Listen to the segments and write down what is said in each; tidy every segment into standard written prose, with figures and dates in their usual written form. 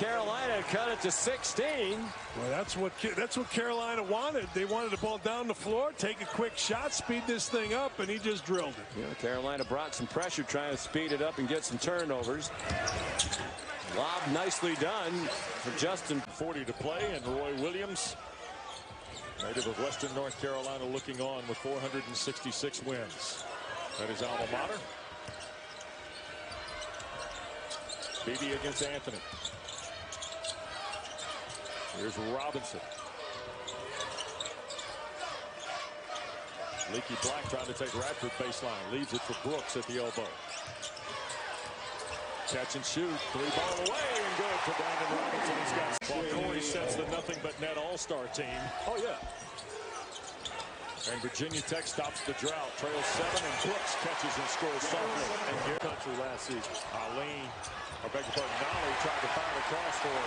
Carolina cut it to 16. Well, that's what Carolina wanted. They wanted the ball down the floor, take a quick shot, speed this thing up, and he just drilled it. Yeah, Carolina brought some pressure, trying to speed it up and get some turnovers. Lob nicely done for Justin. 40 to play, and Roy Williams, native of Western North Carolina, looking on with 466 wins. That is alma mater. Beebe against Anthony. Here's Robinson. Leaky Black trying to take Radford baseline. Leaves it for Brooks at the elbow. Catch and shoot. 3-ball away and good for Brandon Robinson. He's got while Corey sets the nothing but net all-star team. Oh, yeah. And Virginia Tech stops the drought. Trails 7, and Brooks catches and scores softly. And here country last season. Nolly tried to fire across for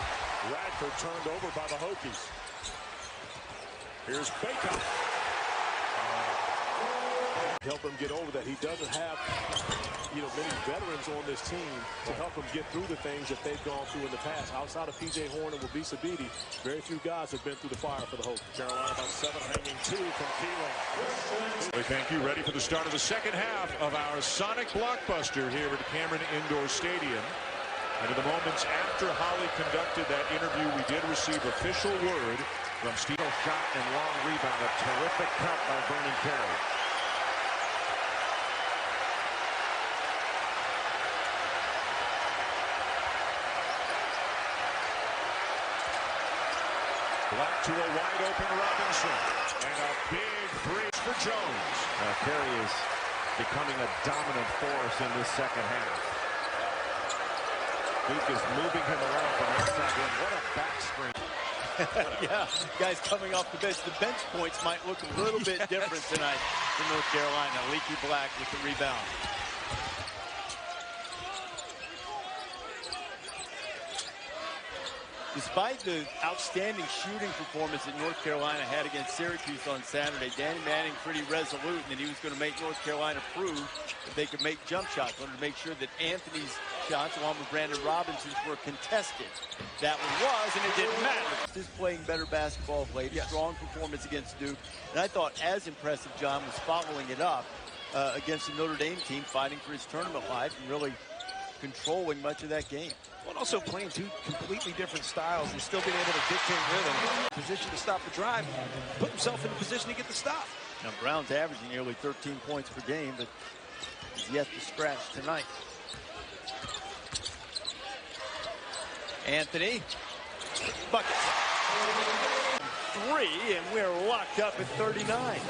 Radford, turned over by the Hokies. Here's Bacon. Help him get over that. He doesn't have, many veterans on this team to help him get through the things that they've gone through in the past. Outside of P.J. Horn and Wabisa Beatty, very few guys have been through the fire for the Hokies. Carolina by 7, hanging 2 from Keelan. Thank you. Ready for the start of the second half of our Sonic Blockbuster here at Cameron Indoor Stadium. And in the moments after Holly conducted that interview, we did receive official word from Steve. Shot and long rebound. A terrific cut by Vernon Carey. Black to a wide open Robinson. And a big three for Jones. Carey is becoming a dominant force in this second half. Duke is moving him around from outside in. What a back screen. Yeah, guys coming off the bench. The bench points might look a little bit different tonight for North Carolina. Leaky Black with the rebound. Despite the outstanding shooting performance that North Carolina had against Syracuse on Saturday, Danny Manning pretty resolute that he was going to make North Carolina prove that they could make jump shots. Wanted to make sure that Anthony's shots, along with Brandon Robinson's, were contested. That one was, and it didn't matter. Just playing better basketball, played a strong performance against Duke. And I thought as impressive, John, was following it up against the Notre Dame team, fighting for his tournament life and really controlling much of that game. Well, also playing two completely different styles and still being able to dictate rhythm. Position to stop the drive, put himself in a position to get the stop. Now, Brown's averaging nearly 13 points per game, but he's yet to scratch tonight. Anthony, bucket. 3, and we're locked up at 39. Wake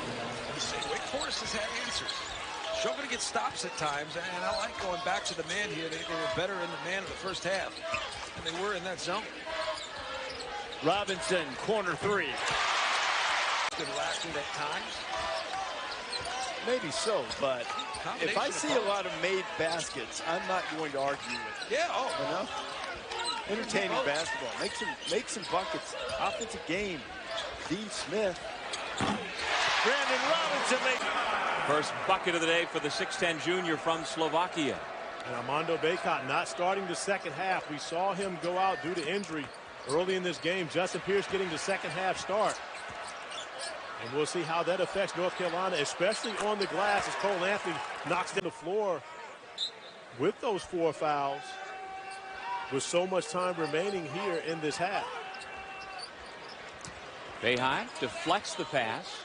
Forest has had answers. Struggling to get stops at times, and I like going back to the man here. They were better in the man in the first half than they were in that zone. Robinson, corner 3. Been lacking at times. Maybe so, but if I see a lot of made baskets, I'm not going to argue with it. Yeah, you know? Entertaining basketball. Make some buckets. Offensive game. Dean Smith. Brandon Robinson makes first bucket of the day for the 6'10 junior from Slovakia. And Armando Bacot not starting the second half. We saw him go out due to injury early in this game. Justin Pierce getting the second half start. And we'll see how that affects North Carolina, especially on the glass as Cole Anthony knocks down the floor with those 4 fouls with so much time remaining here in this half. Boeheim deflects the pass.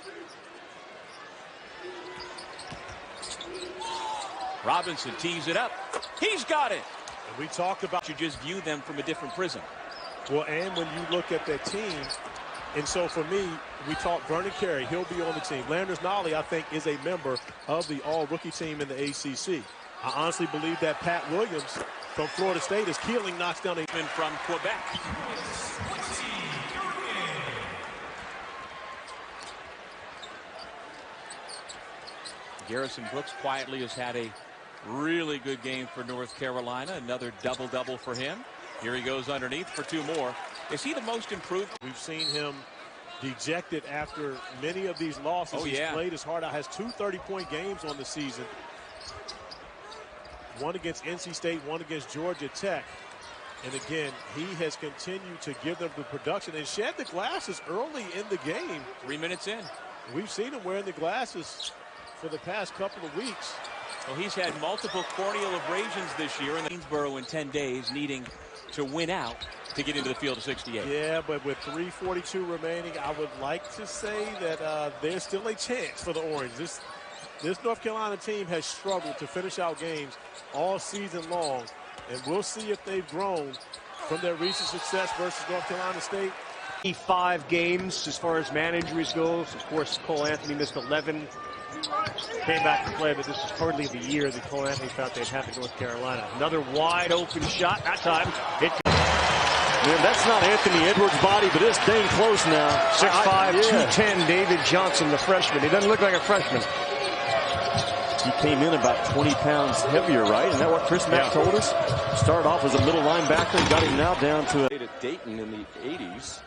Robinson tees it up. He's got it. And we talked about you just view them from a different prism. Well, and when you look at that team, and so for me, we talked Vernon Carey. He'll be on the team. Landers Nolly, I think, is a member of the all-rookie team in the ACC. I honestly believe that Pat Williams from Florida State, as Keeling knocks down a man from Quebec. Garrison Brooks quietly has had a really good game for North Carolina. Another double-double for him. Here he goes underneath for 2 more. Is he the most improved? We've seen him dejected after many of these losses. He's played his heart out. Has 2 30-point games on the season. One against NC State, one against Georgia Tech. And again, he has continued to give them the production and shed the glasses early in the game. 3 minutes in. We've seen him wearing the glasses for the past couple of weeks. Well, he's had multiple corneal abrasions this year in the Greensboro in 10 days, needing to win out to get into the field of 68. Yeah, but with 3:42 remaining, I would like to say that there's still a chance for the Orange. This North Carolina team has struggled to finish out games all season long, and we'll see if they've grown from their recent success versus North Carolina State. 5 games as far as man injuries goes. Of course, Cole Anthony missed 11. Came back to play, but this is hardly the year that Cole Anthony thought they'd have in North Carolina. Another wide open shot. That time, Man, that's not Anthony Edwards' body, but it's dang close now. 6'5", 210, David Johnson, the freshman. He doesn't look like a freshman. He came in about 20 pounds heavier, right? Isn't that what Chris Mack told us? Started off as a middle linebacker and got him now down to At Dayton in the 80s,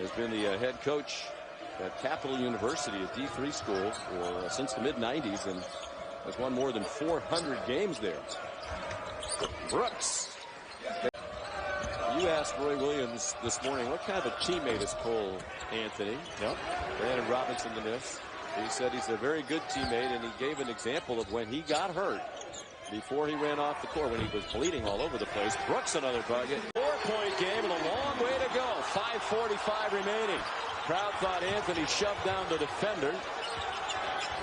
has been the head coach at Capital University, a D3 school, for since the mid-90s, and has won more than 400 games there. Brooks. You asked Roy Williams this morning what kind of a teammate is Cole Anthony. Yep. Brandon Robinson, the miss. He said he's a very good teammate, and he gave an example of when he got hurt before he ran off the court, when he was bleeding all over the place. Brooks, another bucket. 4-point game and a long way to go. 5:45 remaining. Crowd thought Anthony shoved down the defender.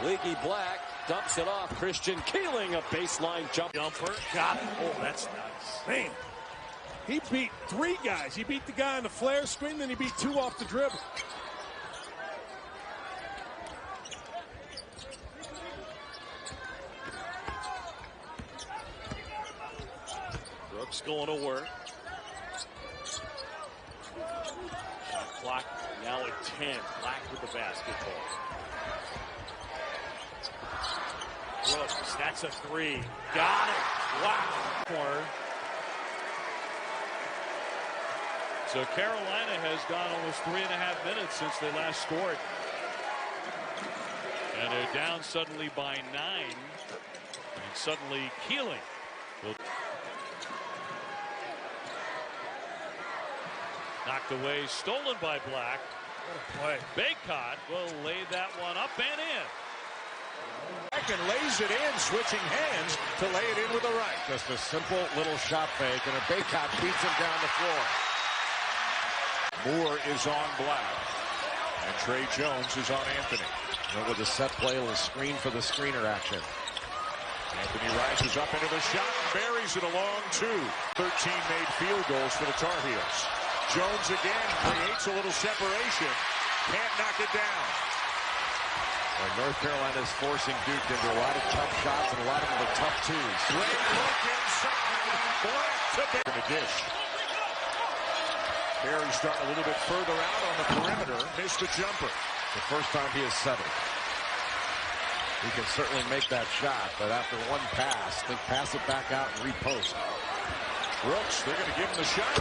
Leaky Black dumps it off. Christian Keeling, a baseline jumper. Got it. Oh, that's nice. Man, he beat 3 guys. He beat the guy on the flare screen, then he beat 2 off the dribble. Brooks going to work. Shot clock now at 10. Black with the basketball. Brooks, that's a 3. Got it. Wow. Corner. So Carolina has gone almost 3.5 minutes since they last scored. And they're down suddenly by 9. And suddenly Keeling will knocked away, stolen by Black. What a play. Baycott will lay that one up and in. And lays it in, switching hands to lay it in with the right. Just a simple little shot fake, and a Baycott beats him down the floor. Moore is on Black, and Trey Jones is on Anthony. And with a set play, a little screen for the screener action. Anthony rises up into the shot and buries it along 2. 13 made field goals for the Tar Heels. Jones again creates a little separation. Can't knock it down. And North Carolina is forcing Duke into a lot of tough shots and a lot of them are tough twos. Great look inside. Black to in the dish. Perry starting a little bit further out on the perimeter. Missed the jumper. The first time he has settled. He can certainly make that shot, but after one pass, they pass it back out and repost. Brooks, they're going to give him the shot.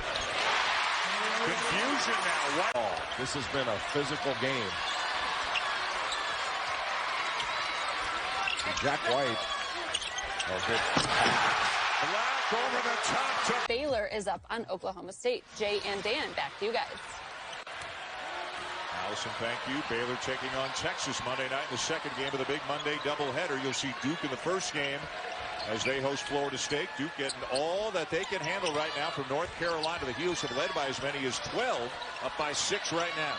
Confusion now. Wow. This has been a physical game. Jack White. Oh, good pass. Black over the top to Baylor is up on Oklahoma State. Jay and Dan, back to you guys. Allison, thank you. Baylor taking on Texas Monday night in the second game of the big Monday doubleheader. You'll see Duke in the first game as they host Florida State. Duke getting all that they can handle right now from North Carolina. The Heels have led by as many as 12, up by 6 right now.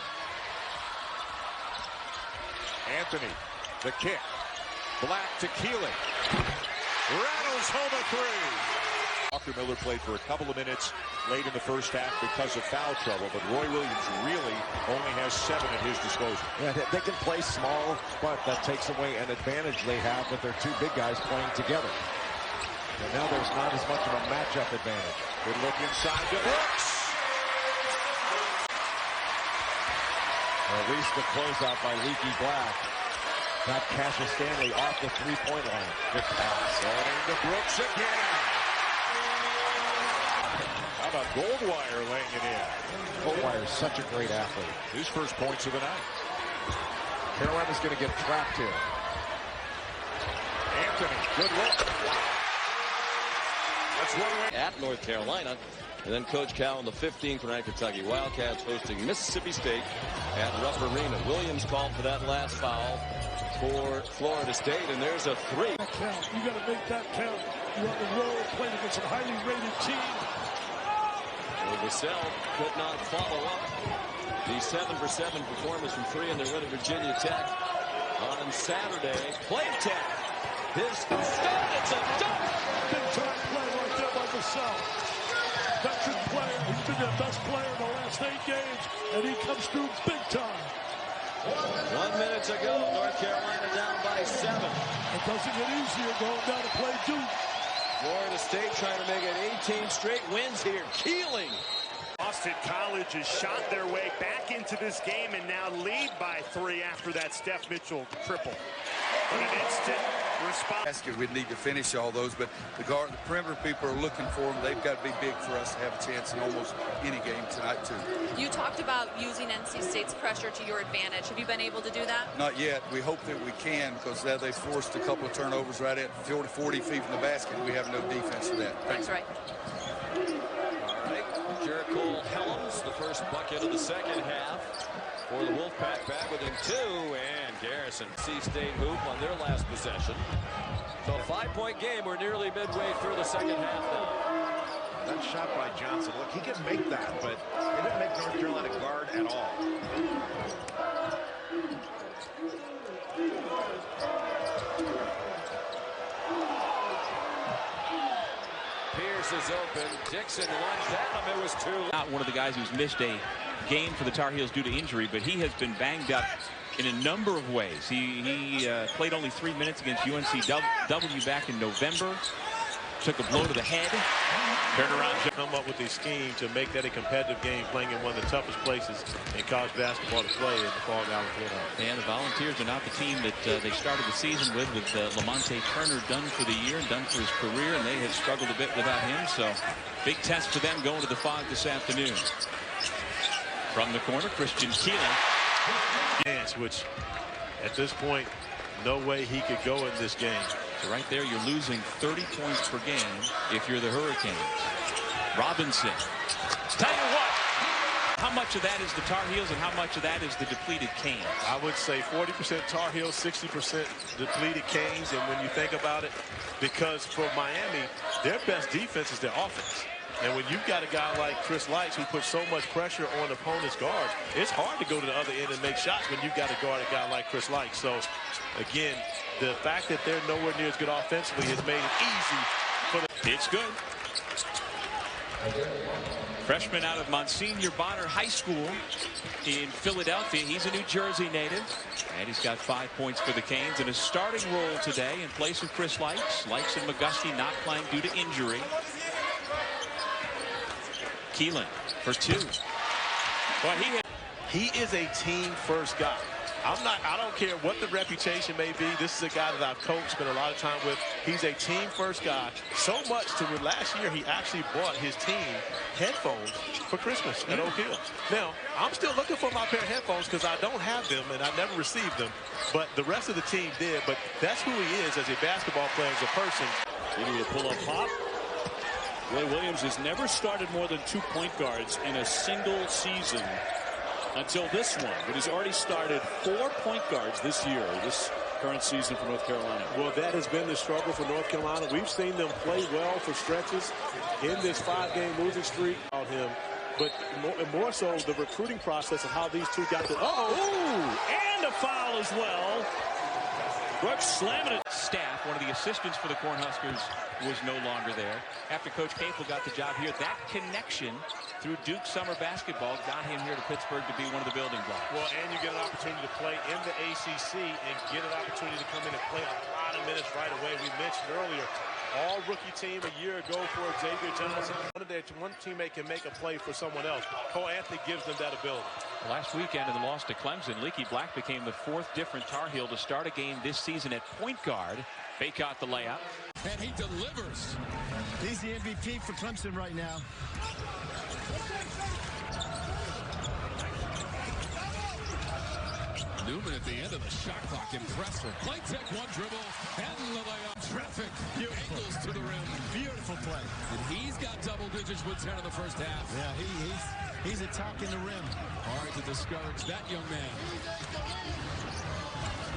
Anthony, the kick. Black to Keeling. Rattles home a 3. Walker Miller played for a couple of minutes late in the first half because of foul trouble, but Roy Williams really only has 7 at his disposal. Yeah, they can play small, but that takes away an advantage they have with their 2 big guys playing together. And now there's not as much of a matchup advantage. Good look inside to Brooks. Or at least the closeout by Leaky Black. Got Cassius Stanley off the 3-point line. Good pass. And into Brooks again. How about Goldwire laying it in? Goldwire is such a great athlete. His first points of the night. Carolina's going to get trapped here. Anthony, good look. That's one way. At North Carolina, And then Coach Cal in the 15th ranked Kentucky Wildcats hosting Mississippi State at Rupp Arena. Williams called for that last foul for Florida State, and there's a three. You got to make that count. You're on the road playing against a highly rated team. Well, Vassell could not follow up the 7-for-7 performance from three in their win at Virginia Tech on Saturday. Play tech. His start, it's a dunk. Big time play right there by Vassell. Veteran player. He's been their best player in the last 8 games, and he comes through big time. 1 minute to go. North Carolina down by 7. It doesn't get easier going down to play Duke. Florida State trying to make it 18 straight wins here. Keeling. Boston College has shot their way back into this game and now lead by 3 after that Steph Mitchell triple. But an instant response. We'd need to finish all those, but the perimeter people are looking for them. They've got to be big for us to have a chance in almost any game tonight, too. You talked about using NC State's pressure to your advantage. Have you been able to do that? Not yet. We hope that we can, because now they forced a couple of turnovers right at 40 feet from the basket. We have no defense for that. That's right. All right. Jericho Helms, the first bucket of the second half for the Wolfpack, back within 2, and Garrison. C-State hoop on their last possession. So a 5-point game. We're nearly midway through the second half now. That shot by Johnson. Look, he can make that, but it didn't make North Carolina guard at all. Pierce is open. Dixon lunged at him. It was too. Not one of the guys who's missed a game for the Tar Heels due to injury, but he has been banged up in a number of ways. He played only 3 minutes against UNCW back in November. Took a blow to the head. Turn around, come up with a scheme to make that a competitive game, playing in one of the toughest places in college basketball to play in the Fall Valley Fieldhouse. And the Volunteers are not the team that they started the season with Lamonte Turner done for the year and done for his career, and they have struggled a bit without him. So big test for them going to the Fog this afternoon. From the corner, Christian Keeling. Which, at this point, no way he could go in this game. So right there, you're losing 30 points per game if you're the Hurricanes. Robinson. Tell you what, how much of that is the Tar Heels and how much of that is the depleted Canes? I would say 40% Tar Heels, 60% depleted Canes. And when you think about it, because for Miami, their best defense is their offense. And when you've got a guy like Chris Lights who puts so much pressure on opponents' guards, it's hard to go to the other end and make shots when you've got to guard a guy like Chris Lights. So, again, the fact that they're nowhere near as good offensively has made it easy for the... It's good. Freshman out of Monsignor Bonner High School in Philadelphia. He's a New Jersey native. And he's got 5 points for the Canes in a starting role today in place of Chris Lights. Lights and McGusty not playing due to injury. Keelan for 2. Well, he is a team-first guy. I don't care what the reputation may be. This is a guy that I've coached, spent a lot of time with. He's a team-first guy. So much to where last year he actually bought his team headphones for Christmas at Oak Hill. Now, I'm still looking for my pair of headphones because I don't have them and I never received them. But the rest of the team did. But that's who he is as a basketball player, as a person. He need a pull-up pop. Ray Williams has never started more than 2 point guards in a single season until this one, but he's already started 4 point guards this year, this current season for North Carolina. Well, that has been the struggle for North Carolina. We've seen them play well for stretches in this 5-game losing streak on him, but more so the recruiting process of how these two got to. And a foul as well. Brooks slamming it. Staff, one of the assistants for the Cornhuskers, was no longer there. After Coach Capel got the job here, that connection through Duke summer basketball got him here to Pittsburgh to be one of the building blocks. Well, and you get an opportunity to play in the ACC and get an opportunity to come in and play a lot of minutes right away. We mentioned earlier, all rookie team a year ago for Xavier Johnson. One teammate can make a play for someone else. Cole Anthony gives them that ability. Last weekend in the loss to Clemson, Leaky Black became the 4th different Tar Heel to start a game this season at point guard. Baycott the layup. And he delivers. He's the MVP for Clemson right now. Newman at the end of the shot clock. Impressive. Play tech, one dribble, and the layup. Traffic. Angles to the rim. Beautiful play. And he's got double digits with 10 in the first half. Yeah, he's attacking the rim. Hard to discourage that young man.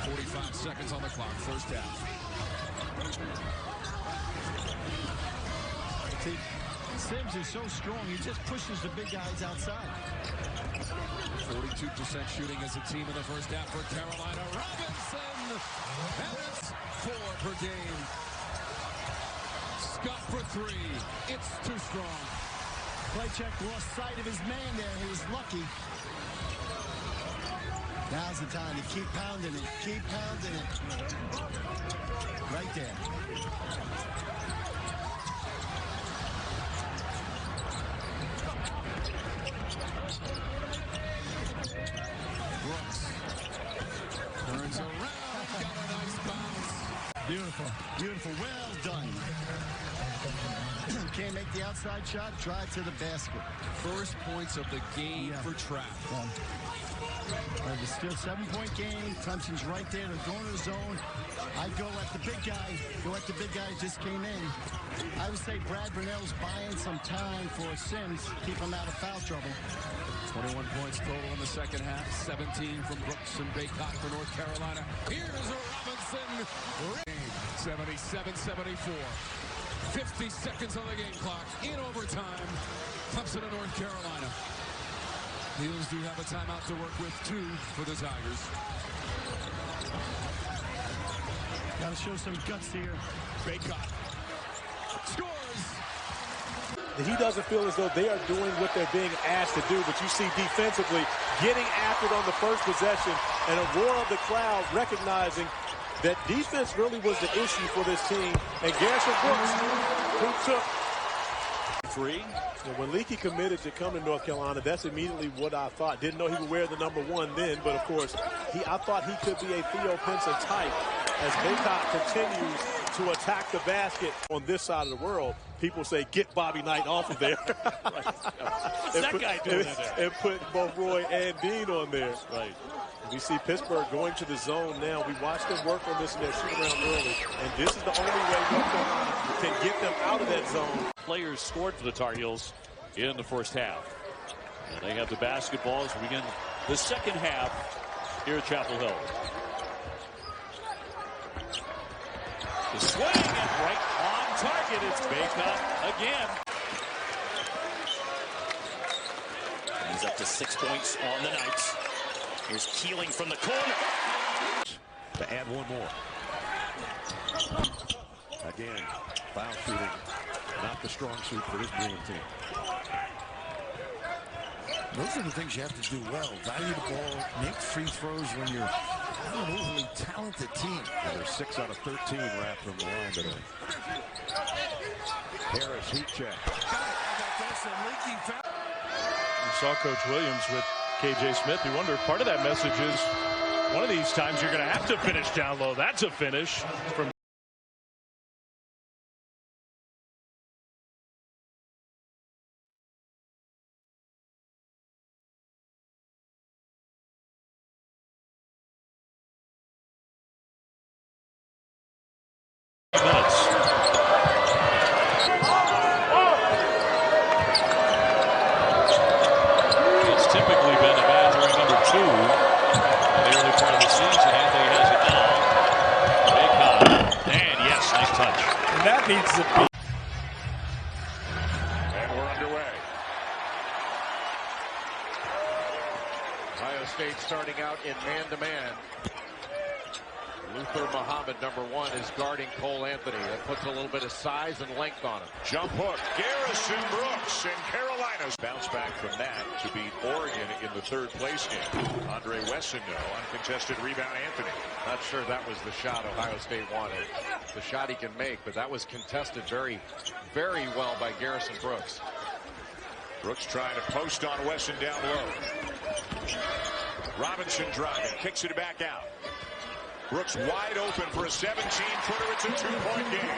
45 seconds on the clock, first half. See, Sims is so strong, he just pushes the big guys outside. 42% shooting as a team in the first half for Carolina. Robinson, and it's 4 per game. Scott for 3. It's too strong. Playcheck lost sight of his man there. He was lucky. Now's the time to keep pounding it. Keep pounding it. Right there. Brooks turns around, got a nice bounce. Beautiful, beautiful, well done. Can't make the outside shot, drive to the basket. First points of the game for Trap. It's still a 7-point game. Clemson's right there. They're going to the zone. I'd go at the big guy. Go at the big guy just came in. I would say Brad Brunell's buying some time for Sims. Keep him out of foul trouble. 21 points total in the second half. 17 from Brooks and Baycott for North Carolina. Here's a Robinson. 77-74. 50 seconds on the game clock. In overtime. Clemson and North Carolina. Heels do have a timeout to work with, 2 for the Tigers. Got to show some guts here. Baycott scores. He doesn't feel as though they are doing what they're being asked to do, but you see defensively getting after it on the first possession and a roar of the crowd recognizing that defense really was the issue for this team. And Garrison Brooks, who took 3. And when Leaky committed to come to North Carolina, that's immediately what I thought. Didn't know he would wear the number 1 then, but of course, I thought he could be a Theo Pinson type as Baycott continues to attack the basket on this side of the world. People say, get Bobby Knight off of there. What's that guy doing there? And put both Roy and Dean on there. Right. We see Pittsburgh going to the zone now. We watched them work on this in their shoot around early, and this is the only way North Carolina can get them out of that zone. Players scored for the Tar Heels in the first half. And they have the basketball as we begin the second half here at Chapel Hill. The swing and right on target. It's Baycott again. He's up to 6 points on the night. Here's Keeling from the corner. To add one more. Again, foul shooting. Not the strong suit for this Bruin team. Those are the things you have to do well. Value the ball, make free throws when you're not an overly talented team. And they're 6 out of 13 wrapped from the line today. Harris, heat check. You saw Coach Williams with K.J. Smith. You wonder if part of that message is one of these times you're going to have to finish down low. That's a finish from And we're underway. Ohio State starting out in man-to-man. Luther Muhammad, number 1, is guarding Cole Anthony. That puts a little bit of size and length on him. Jump hook. Garrison Brooks and Carolina's bounce back from that to beat Oregon in the 3rd place game. Andre Wessendo, uncontested rebound Anthony. Not sure that was the shot Ohio State wanted. The shot he can make, but that was contested very, very well by Garrison Brooks. Brooks trying to post on Wesson down low. Robinson driving, kicks it back out. Brooks wide open for a 17-footer. It's a 2-point game.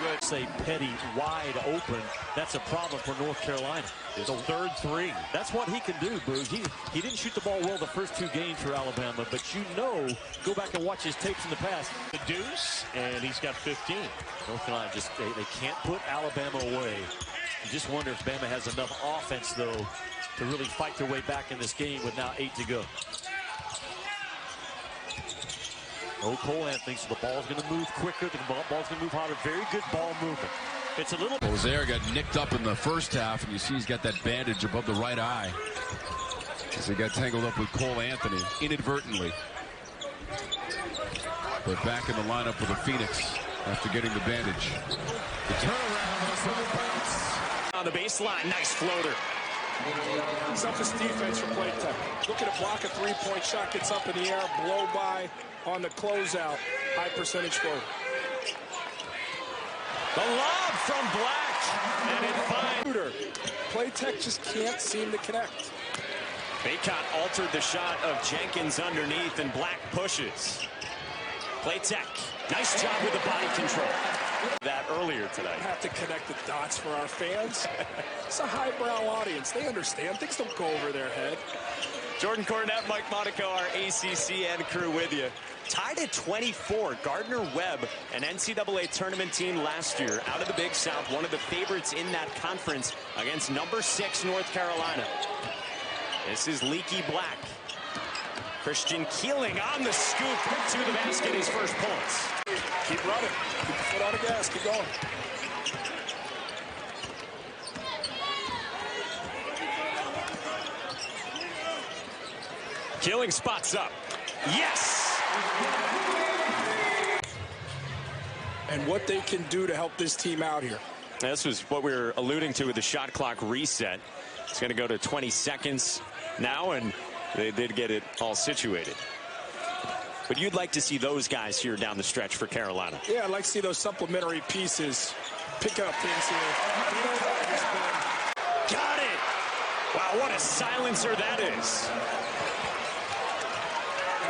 Good. Say Petty wide open. That's a problem for North Carolina. It's a third three. That's what he can do, Booz. He didn't shoot the ball well the first 2 games for Alabama, but go back and watch his tapes in the past. The deuce, and he's got 15. North Carolina they can't put Alabama away. You just wonder if Bama has enough offense, though, to really fight their way back in this game with now 8 to go. No Cole Anthony, so the ball's going to move quicker. The ball's going to move harder. Very good ball movement. It's a little... Rozier got nicked up in the first half, and you see he's got that bandage above the right eye as he got tangled up with Cole Anthony inadvertently. But back in the lineup for the Phoenix after getting the bandage. The turnaround on a side bounce. On the baseline, nice floater. Selfish defense for Play Tech. Looking to block a three-point shot, gets up in the air, blow by on the closeout. High percentage floater. The lob from Black, and it finds. Play Tech just can't seem to connect. Baycott altered the shot of Jenkins underneath, and Black pushes. Play Tech, nice job with the body control. That earlier today. Have to connect the dots for our fans. It's a highbrow audience. They understand. Things don't go over their head. Jordan Cornette, Mike Monaco, our ACC and crew with you. Tied at 24. Gardner Webb, an NCAA tournament team last year out of the Big South, one of the favorites in that conference against number 6 North Carolina. This is Leaky Black. Christian Keeling on the scoop to the basket, his first points. Keep running. Keep the foot on the gas. Keep going. Keeling spots up. Yes! And what they can do to help this team out here. This was what we were alluding to with the shot clock reset. It's going to go to 20 seconds now, and they did get it all situated. But you'd like to see those guys here down the stretch for Carolina. Yeah, I'd like to see those supplementary pieces pick up things here. Got it! Wow, what a silencer that is.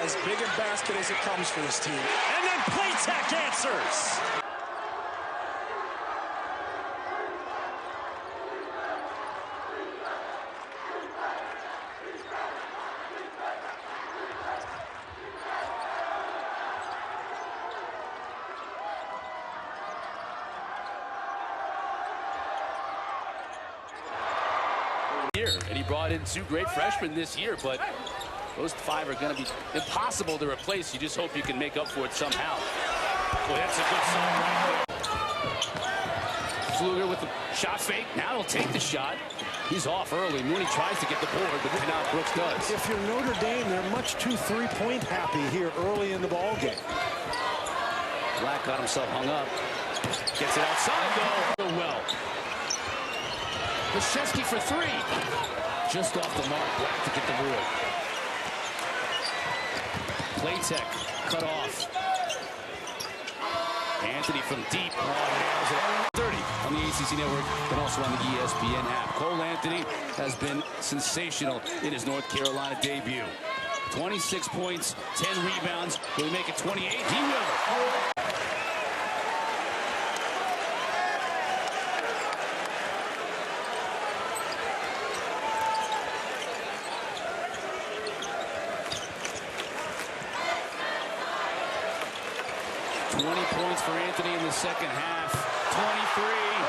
As big a basket as it comes for this team. And then Play Tech answers. And he brought in 2 great freshmen this year, but those 5 are going to be impossible to replace. You just hope you can make up for it somehow. Boy, that's a good song right there. Pfluger with the shot fake. Now he'll take the shot. He's off early. Mooney tries to get the board, but now Brooks does. If you're Notre Dame, they're much too 3-point happy here early in the ball game. Black got himself hung up. Gets it outside, though. Well. Krzyzewski for 3. Just off the mark. Black to get the board. Play Tech cut off. Anthony from deep. Oh, 30 on the ACC network and also on the ESPN app. Cole Anthony has been sensational in his North Carolina debut. 26 points, 10 rebounds. Will he make it 28? He will. Points for Anthony in the second half. 23.